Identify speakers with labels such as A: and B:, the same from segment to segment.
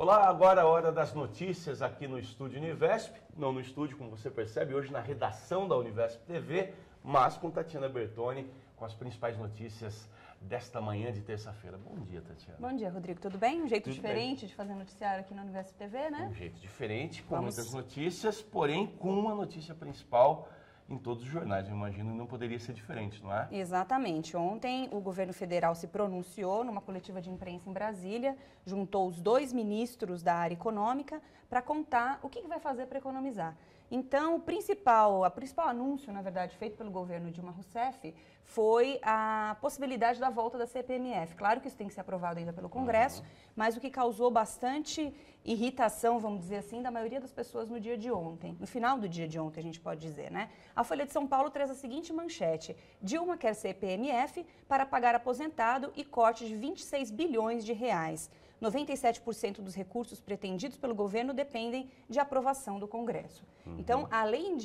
A: Olá, agora a hora das notícias aqui no Estúdio Univesp. Não no estúdio, como você percebe, hoje na redação da Univesp TV, mas com Tatiana Bertoni, com as principais notícias desta manhã de terça-feira. Bom dia, Tatiana.
B: Bom dia, Rodrigo. Tudo bem? Um jeito
A: Tudo
B: diferente
A: bem.
B: De fazer noticiário aqui na Univesp TV, né?
A: Um jeito diferente, com muitas notícias, porém com uma notícia principal em todos os jornais, eu imagino, não poderia ser diferente, não é?
B: Exatamente. Ontem o governo federal se pronunciou numa coletiva de imprensa em Brasília, juntou os 2 ministros da área econômica para contar o que vai fazer para economizar. Então, o principal anúncio, na verdade, feito pelo governo Dilma Rousseff foi a possibilidade da volta da CPMF. Claro que isso tem que ser aprovado ainda pelo Congresso, mas o que causou bastante irritação, vamos dizer assim, da maioria das pessoas no dia de ontem. No final do dia de ontem, a gente pode dizer, né? A Folha de São Paulo traz a seguinte manchete: Dilma quer CPMF para pagar aposentado e corte de 26 bilhões de reais. 97% dos recursos pretendidos pelo governo dependem de aprovação do Congresso. Então, além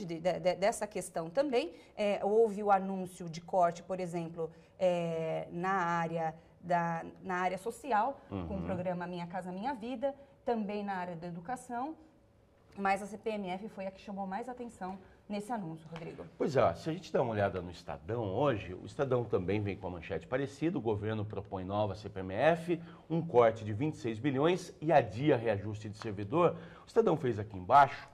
B: dessa questão também, houve o anúncio de corte, por exemplo, na área social, com o programa Minha Casa Minha Vida, também na área da educação, mas a CPMF foi a que chamou mais atenção nesse anúncio, Rodrigo.
A: Pois é, se a gente dá uma olhada no Estadão hoje, o Estadão também vem com a manchete parecida, o governo propõe nova CPMF, um corte de 26 bilhões e adia reajuste de servidor. O Estadão fez aqui embaixo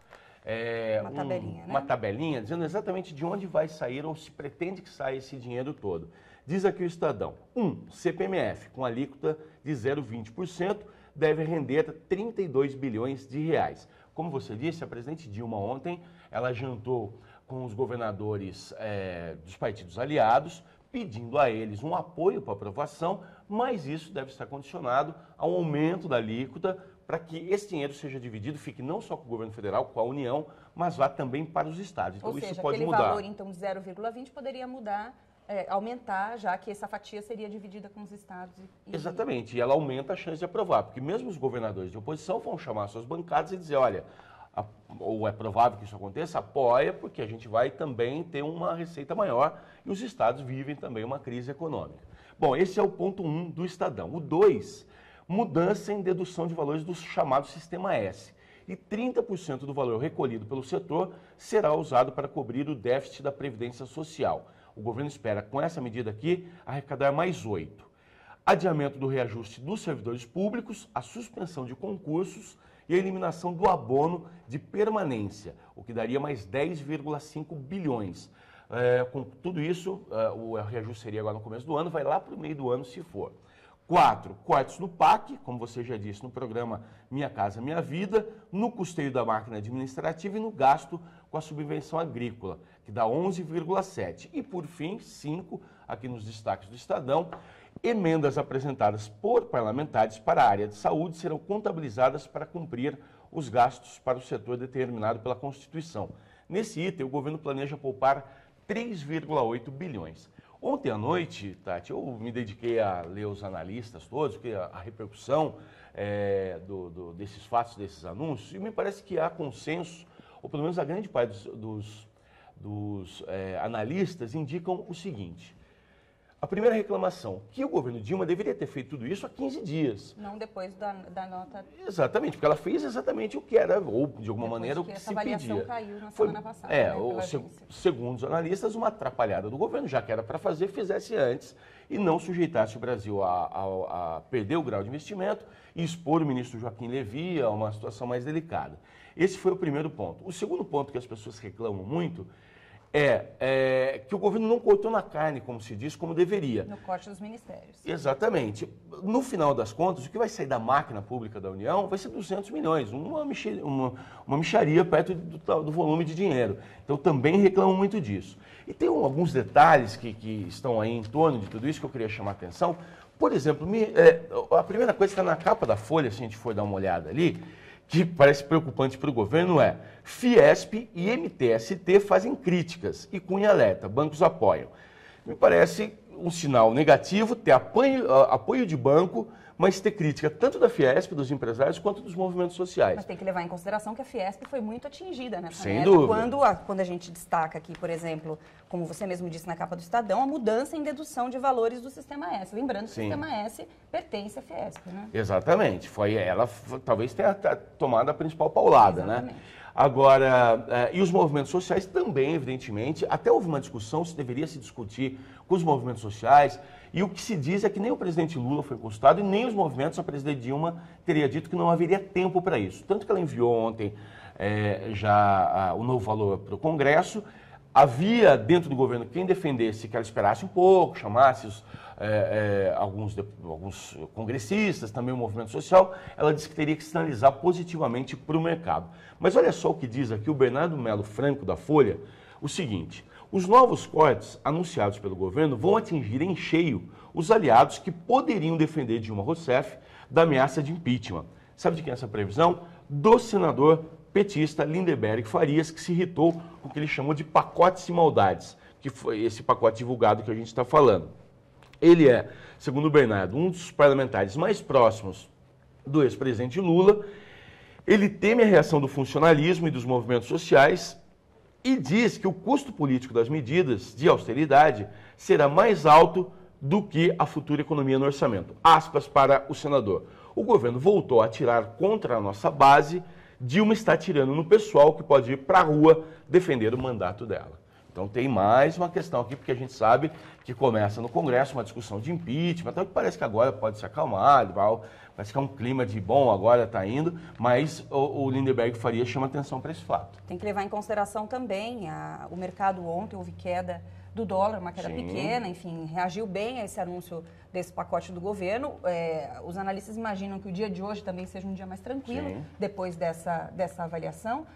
A: uma tabelinha dizendo exatamente de onde vai sair ou se pretende que saia esse dinheiro todo. Diz aqui o Estadão: CPMF com alíquota de 0,20% deve render 32 bilhões de reais. Como você disse, a presidente Dilma ontem, ela jantou com os governadores dos partidos aliados, pedindo a eles um apoio para aprovação, mas isso deve estar condicionado ao aumento da alíquota para que esse dinheiro seja dividido, fique não só com o governo federal, com a União, mas vá também para os estados. Então,
B: ou seja,
A: isso pode
B: aquele
A: mudar.
B: valor, então, de 0,20 poderia mudar, aumentar, já que essa fatia seria dividida com os estados.
A: Exatamente, e ela aumenta a chance de aprovar, porque mesmo os governadores de oposição vão chamar suas bancadas e dizer, olha, ou é provável que isso aconteça, apoia, porque a gente vai também ter uma receita maior e os estados vivem também uma crise econômica. Bom, esse é o ponto 1 do Estadão. O 2, mudança em dedução de valores do chamado Sistema S. E 30% do valor recolhido pelo setor será usado para cobrir o déficit da Previdência Social. O governo espera, com essa medida aqui, arrecadar mais 8. Adiamento do reajuste dos servidores públicos, a suspensão de concursos e a eliminação do abono de permanência, o que daria mais 10,5 bilhões. Com tudo isso, o reajuste seria agora no começo do ano, vai lá para o meio do ano se for. 4, cortes no PAC, como você já disse, no programa Minha Casa Minha Vida, no custeio da máquina administrativa e no gasto com a subvenção agrícola, que dá 11,7. E, por fim, 5, aqui nos destaques do Estadão, emendas apresentadas por parlamentares para a área de saúde serão contabilizadas para cumprir os gastos para o setor determinado pela Constituição. Nesse item, o governo planeja poupar 3,8 bilhões. Ontem à noite, Tati, eu me dediquei a ler os analistas todos, porque a repercussão desses fatos, desses anúncios, e me parece que há consenso, ou pelo menos a grande parte dos analistas indicam o seguinte: a primeira reclamação, que o governo Dilma deveria ter feito tudo isso há 15 dias.
B: Não depois da nota...
A: Exatamente, porque ela fez exatamente o que era, ou de alguma
B: depois
A: maneira, o que se pedia.
B: Essa avaliação caiu na semana passada.
A: Segundo os analistas, uma atrapalhada do governo, já que era para fazer, fizesse antes e não sujeitasse o Brasil a perder o grau de investimento e expor o ministro Joaquim Levy a uma situação mais delicada. Esse foi o primeiro ponto. O segundo ponto que as pessoas reclamam muito que o governo não cortou na carne, como se diz, como deveria.
B: No corte dos ministérios.
A: Exatamente. No final das contas, o que vai sair da máquina pública da União vai ser 200 milhões, uma mixaria perto do volume de dinheiro. Então, também reclamam muito disso. E tem alguns detalhes que estão aí em torno de tudo isso que eu queria chamar a atenção. Por exemplo, a primeira coisa que está na capa da Folha, se a gente for dar uma olhada ali, que parece preocupante para o governo Fiesp e MTST fazem críticas e Cunha alerta, bancos apoiam. Me parece um sinal negativo ter apoio de banco, mas ter crítica tanto da Fiesp, dos empresários, quanto dos movimentos sociais.
B: Mas tem que levar em consideração que a Fiesp foi muito atingida nessa
A: Sem
B: meta.
A: dúvida.
B: Quando a gente destaca aqui, por exemplo, como você mesmo disse na capa do Estadão, a mudança em dedução de valores do Sistema S. Lembrando que o Sistema S pertence à Fiesp, né?
A: Exatamente. Ela talvez tenha tomado a principal paulada,
B: Exatamente.
A: né? Agora, e os movimentos sociais também, evidentemente, até houve uma discussão se deveria se discutir com os movimentos sociais, e o que se diz é que nem o presidente Lula foi consultado e nem os movimentos, a presidente Dilma teria dito que não haveria tempo para isso. Tanto que ela enviou ontem o novo valor para o Congresso. Havia dentro do governo quem defendesse que ela esperasse um pouco, chamasse alguns congressistas, também o movimento social. Ela disse que teria que sinalizar positivamente para o mercado. Mas olha só o que diz aqui o Bernardo Melo Franco, da Folha, o seguinte: os novos cortes anunciados pelo governo vão atingir em cheio os aliados que poderiam defender Dilma Rousseff da ameaça de impeachment. Sabe de quem é essa previsão? Do senador petista Lindenberg Farias, que se irritou com o que ele chamou de pacotes e maldades, que foi esse pacote divulgado que a gente está falando. Ele é, segundo o Bernardo, um dos parlamentares mais próximos do ex-presidente Lula. Ele teme a reação do funcionalismo e dos movimentos sociais e diz que o custo político das medidas de austeridade será mais alto do que a futura economia no orçamento. Aspas para o senador: o governo voltou a atirar contra a nossa base. Dilma está atirando no pessoal que pode ir para a rua defender o mandato dela. Então tem mais uma questão aqui, porque a gente sabe que começa no Congresso uma discussão de impeachment, até que parece que agora pode se acalmar, parece que é um clima de bom, agora está indo, mas o Lindenberg Farias chama atenção para esse fato.
B: Tem que levar em consideração também o mercado ontem, houve queda do dólar, uma queda pequena, enfim, reagiu bem a esse anúncio desse pacote do governo. Os analistas imaginam que o dia de hoje também seja um dia mais tranquilo, depois dessa avaliação.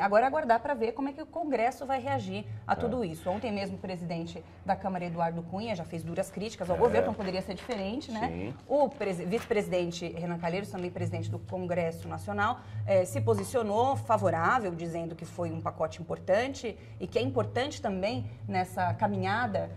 B: Agora é aguardar para ver como é que o Congresso vai reagir a tudo isso. Ontem mesmo o presidente da Câmara, Eduardo Cunha, já fez duras críticas ao governo, não poderia ser diferente, né?
A: Sim.
B: O vice-presidente Renan Calheiros, também presidente do Congresso Nacional, se posicionou favorável, dizendo que foi um pacote importante e que é importante também nessa caminhada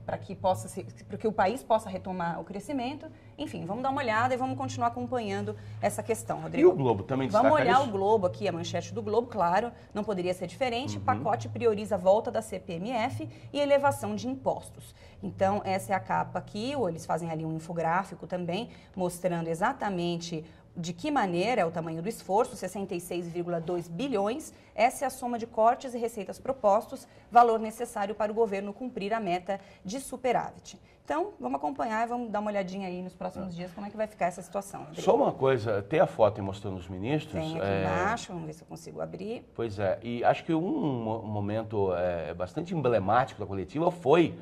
B: para que o país possa retomar o crescimento. Enfim, vamos dar uma olhada e vamos continuar acompanhando essa questão, Rodrigo.
A: E o Globo também destaca
B: Vamos olhar
A: isso?
B: o Globo aqui, a manchete do Globo, claro, não poderia ser diferente. O pacote prioriza a volta da CPMF e elevação de impostos. Então, essa é a capa aqui, ou eles fazem ali um infográfico também, mostrando exatamente de que maneira é o tamanho do esforço, 66,2 bilhões. Essa é a soma de cortes e receitas propostos, valor necessário para o governo cumprir a meta de superávit. Então, vamos acompanhar e vamos dar uma olhadinha aí nos próximos dias como é que vai ficar essa situação. Rodrigo.
A: Só uma coisa, tem a foto aí mostrando os ministros?
B: Tem aqui embaixo, vamos ver se eu consigo abrir.
A: Pois é, e acho que um momento bastante emblemático da coletiva foi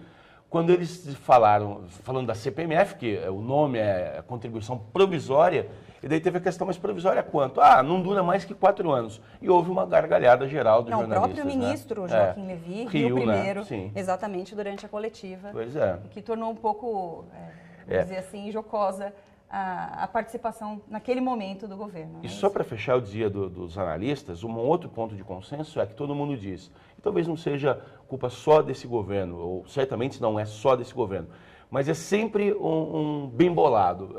A: quando eles falando da CPMF, que o nome é Contribuição Provisória, e daí teve a questão, mas provisória quanto? Não dura mais que 4 anos. E houve uma gargalhada geral dos jornalistas.
B: O próprio ministro Joaquim Levy riu primeiro, exatamente durante a coletiva.
A: Pois é.
B: Que tornou um pouco, vamos dizer assim, jocosa a participação naquele momento do governo.
A: E só para fechar o dia dos analistas, um outro ponto de consenso é que todo mundo diz, e talvez não seja culpa só desse governo, ou certamente não é só desse governo, mas é sempre um bem bolado.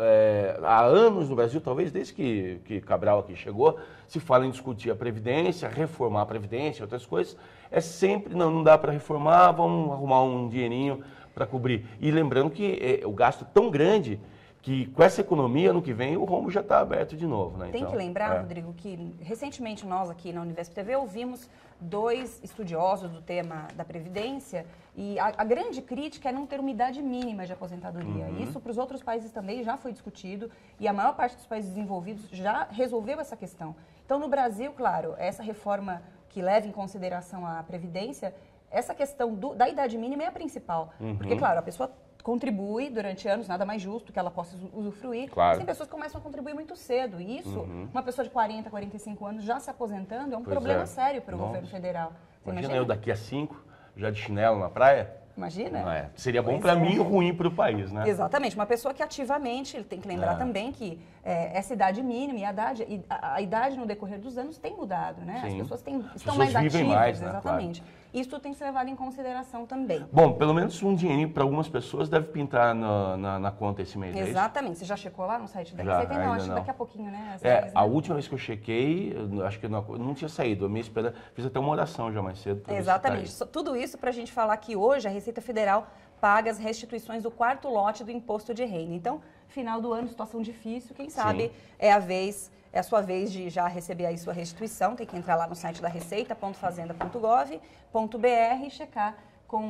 A: Há anos no Brasil, talvez desde que Cabral aqui chegou, se fala em discutir a Previdência, reformar a Previdência, outras coisas. É sempre, não dá para reformar, vamos arrumar um dinheirinho para cobrir. E lembrando que o gasto tão grande que com essa economia, ano que vem, o rombo já está aberto de novo. Né?
B: Tem que lembrar, Rodrigo, que recentemente nós aqui na Univesp TV ouvimos 2 estudiosos do tema da Previdência e a grande crítica é não ter uma idade mínima de aposentadoria. Isso para os outros países também já foi discutido e a maior parte dos países desenvolvidos já resolveu essa questão. Então, no Brasil, claro, essa reforma que leva em consideração a Previdência, essa questão da idade mínima é a principal. Porque, claro, a pessoa contribui durante anos, nada mais justo que ela possa usufruir.
A: Claro.
B: Tem pessoas que começam a contribuir muito cedo. E isso, uma pessoa de 40, 45 anos já se aposentando, é um problema sério para o governo federal.
A: Imagina eu daqui a 5, já de chinelo na praia?
B: Imagina?
A: Não é. Seria bom para mim e ruim para o país, né?
B: Exatamente. Uma pessoa que ativamente, ele tem que lembrar também que essa idade mínima, e a idade no decorrer dos anos tem mudado, né?
A: Sim.
B: As pessoas estão
A: pessoas
B: mais
A: vivem
B: ativas,
A: mais, né?
B: exatamente. Isso tem que ser levado em consideração também.
A: Bom, pelo menos um dinheirinho para algumas pessoas deve pintar na conta esse mês,
B: Exatamente. Você já checou lá no site da
A: Já,
B: Receita? Não,
A: ainda
B: acho que
A: não.
B: daqui a pouquinho, né?
A: A última vez que eu chequei, acho que eu não tinha saído. A minha esperança, fiz até uma oração já mais cedo.
B: Exatamente. Tudo isso para a gente falar que hoje a Receita Federal paga as restituições do 4º lote do imposto de renda. Então, final do ano, situação difícil, quem sabe é a sua vez de já receber aí sua restituição. Tem que entrar lá no site da receita.fazenda.gov.br e checar com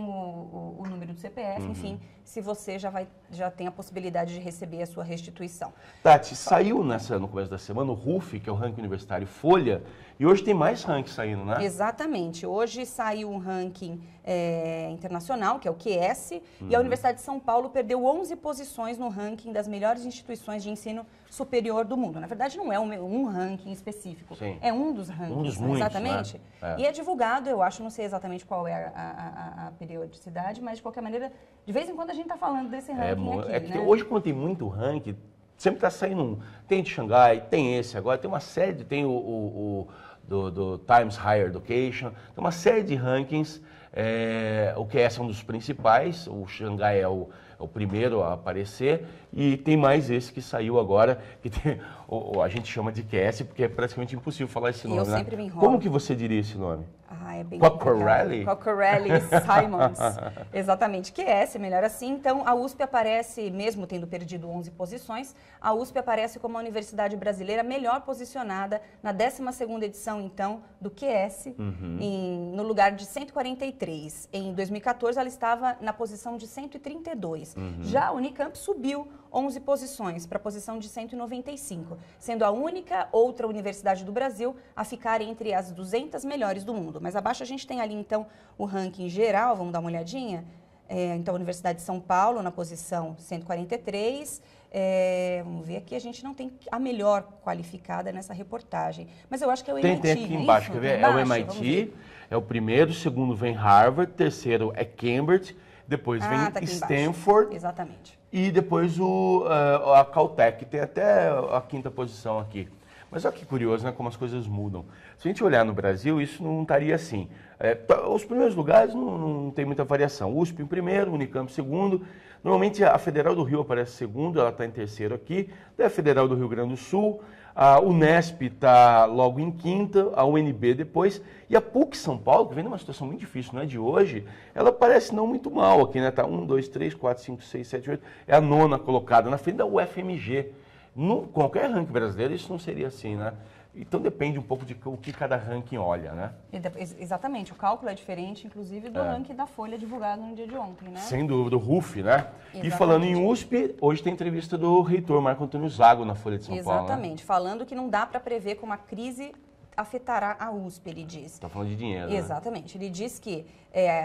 B: o número do CPF, enfim, se você já tem a possibilidade de receber a sua restituição.
A: Tati, saiu no começo da semana o RUF, que é o ranking universitário Folha, e hoje tem mais ranking saindo, né?
B: Exatamente. Hoje saiu um ranking internacional, que é o QS, e a Universidade de São Paulo perdeu 11 posições no ranking das melhores instituições de ensino superior do mundo. Na verdade, não é um ranking específico, é um dos rankings.
A: Um dos muitos,
B: exatamente.
A: Né?
B: E é divulgado, eu acho, não sei exatamente qual é a periodicidade, mas de qualquer maneira, de vez em quando a gente está falando desse ranking aqui,
A: que
B: né?
A: hoje, quando tem muito ranking, sempre está saindo um. Tem de Xangai, tem esse agora, tem uma série, tem do Times Higher Education, tem uma série de rankings. O QS é um dos principais, o Xangai é o primeiro a aparecer, e tem mais esse que saiu agora, que a gente chama de QS, porque é praticamente impossível falar esse nome,
B: eu
A: né?
B: sempre me enrolo.
A: Como que você diria esse nome?
B: É bem
A: Cocorelli?
B: Cocorelli Simons. Exatamente. QS, melhor assim. Então, a USP aparece, mesmo tendo perdido 11 posições, a USP aparece como a universidade brasileira melhor posicionada na 12ª edição, então, do QS, no lugar de 143. Em 2014, ela estava na posição de 132. Já a Unicamp subiu 11 posições para a posição de 195, sendo a única outra universidade do Brasil a ficar entre as 200 melhores do mundo. Mas abaixo a gente tem ali, então, o ranking geral, vamos dar uma olhadinha. Então, a Universidade de São Paulo na posição 143. Vamos ver aqui, a gente não tem a melhor qualificada nessa reportagem. Mas eu acho que é o MIT.
A: Tem aqui embaixo, quer ver? É o MIT, é o primeiro, segundo vem Harvard, terceiro é Cambridge, depois vem Stanford.
B: Exatamente.
A: E depois a Caltech, que tem até a 5ª posição aqui. Mas olha que curioso, né, como as coisas mudam. Se a gente olhar no Brasil, isso não estaria assim. Os primeiros lugares não tem muita variação. USP em primeiro, Unicamp em segundo. Normalmente a Federal do Rio aparece segundo, ela está em terceiro aqui. Daí a Federal do Rio Grande do Sul. A Unesp está logo em quinta, a UNB depois. E a PUC São Paulo, que vem numa situação muito difícil, não é de hoje, ela parece não muito mal aqui, né? Está 1, 2, 3, 4, 5, 6, 7, 8. É a 9ª colocada, na frente da UFMG. Qualquer ranking brasileiro isso não seria assim, né? Então depende um pouco de o que cada ranking olha, né?
B: Exatamente, o cálculo é diferente, inclusive, do ranking da Folha divulgado no dia de ontem, né?
A: Sem dúvida, do RUF, né?
B: Exatamente.
A: E falando em USP, hoje tem entrevista do reitor Marco Antônio Zago na Folha de São Paulo.
B: Exatamente, falando que não dá para prever como a crise afetará a USP, ele diz.
A: Está falando de dinheiro,
B: Exatamente. Né? Ele diz que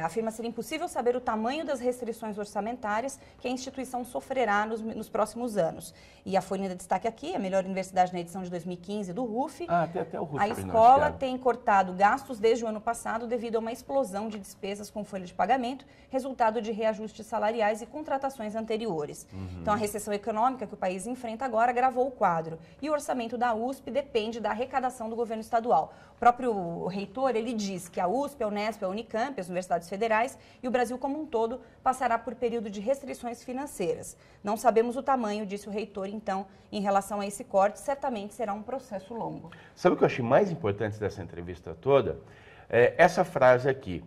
B: afirma ser impossível saber o tamanho das restrições orçamentárias que a instituição sofrerá nos próximos anos. E a Folha ainda destaca aqui, a melhor universidade na edição de 2015 do RUF.
A: Tem até o RUF.
B: A escola tem cortado gastos desde o ano passado devido a uma explosão de despesas com folha de pagamento, resultado de reajustes salariais e contratações anteriores. Então, a recessão econômica que o país enfrenta agora agravou o quadro. E o orçamento da USP depende da arrecadação do governo estadual. O próprio reitor, ele diz que a USP, a Unesp, a Unicamp, as universidades federais e o Brasil como um todo passará por período de restrições financeiras. Não sabemos o tamanho, disse o reitor, então, em relação a esse corte, certamente será um processo longo.
A: Sabe o que eu achei mais importante dessa entrevista toda? Essa frase aqui.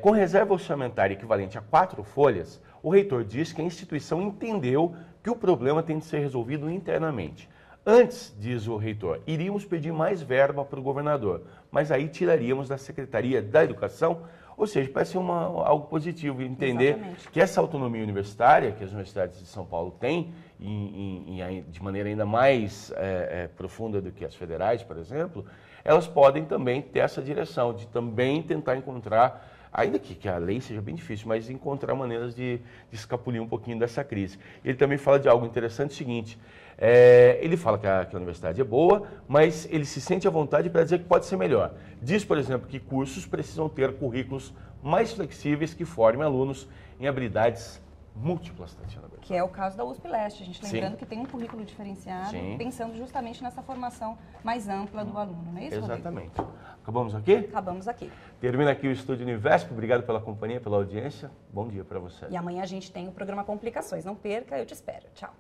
A: Com reserva orçamentária equivalente a 4 folhas, o reitor diz que a instituição entendeu que o problema tem de ser resolvido internamente. Antes, diz o reitor, iríamos pedir mais verba para o governador, mas aí tiraríamos da Secretaria da Educação, ou seja, parece ser algo positivo, entender que essa autonomia universitária que as universidades de São Paulo têm, de maneira ainda mais profunda do que as federais, por exemplo, elas podem também ter essa direção, de também tentar encontrar, ainda que a lei seja bem difícil, mas encontrar maneiras de escapulir um pouquinho dessa crise. Ele também fala de algo interessante, o seguinte, ele fala que a universidade é boa, mas ele se sente à vontade para dizer que pode ser melhor. Diz, por exemplo, que cursos precisam ter currículos mais flexíveis que formem alunos em habilidades múltiplas tentativas de abertura.
B: Que é o caso da USP Leste. A gente lembrando
A: Sim.
B: que tem um currículo diferenciado,
A: Sim.
B: pensando justamente nessa formação mais ampla do aluno, não é isso, Rodrigo?
A: Exatamente. Acabamos aqui?
B: Acabamos aqui.
A: Termina aqui o Estúdio Univesp. Obrigado pela companhia, pela audiência. Bom dia para você.
B: E amanhã a gente tem o programa Complicações. Não perca, eu te espero. Tchau.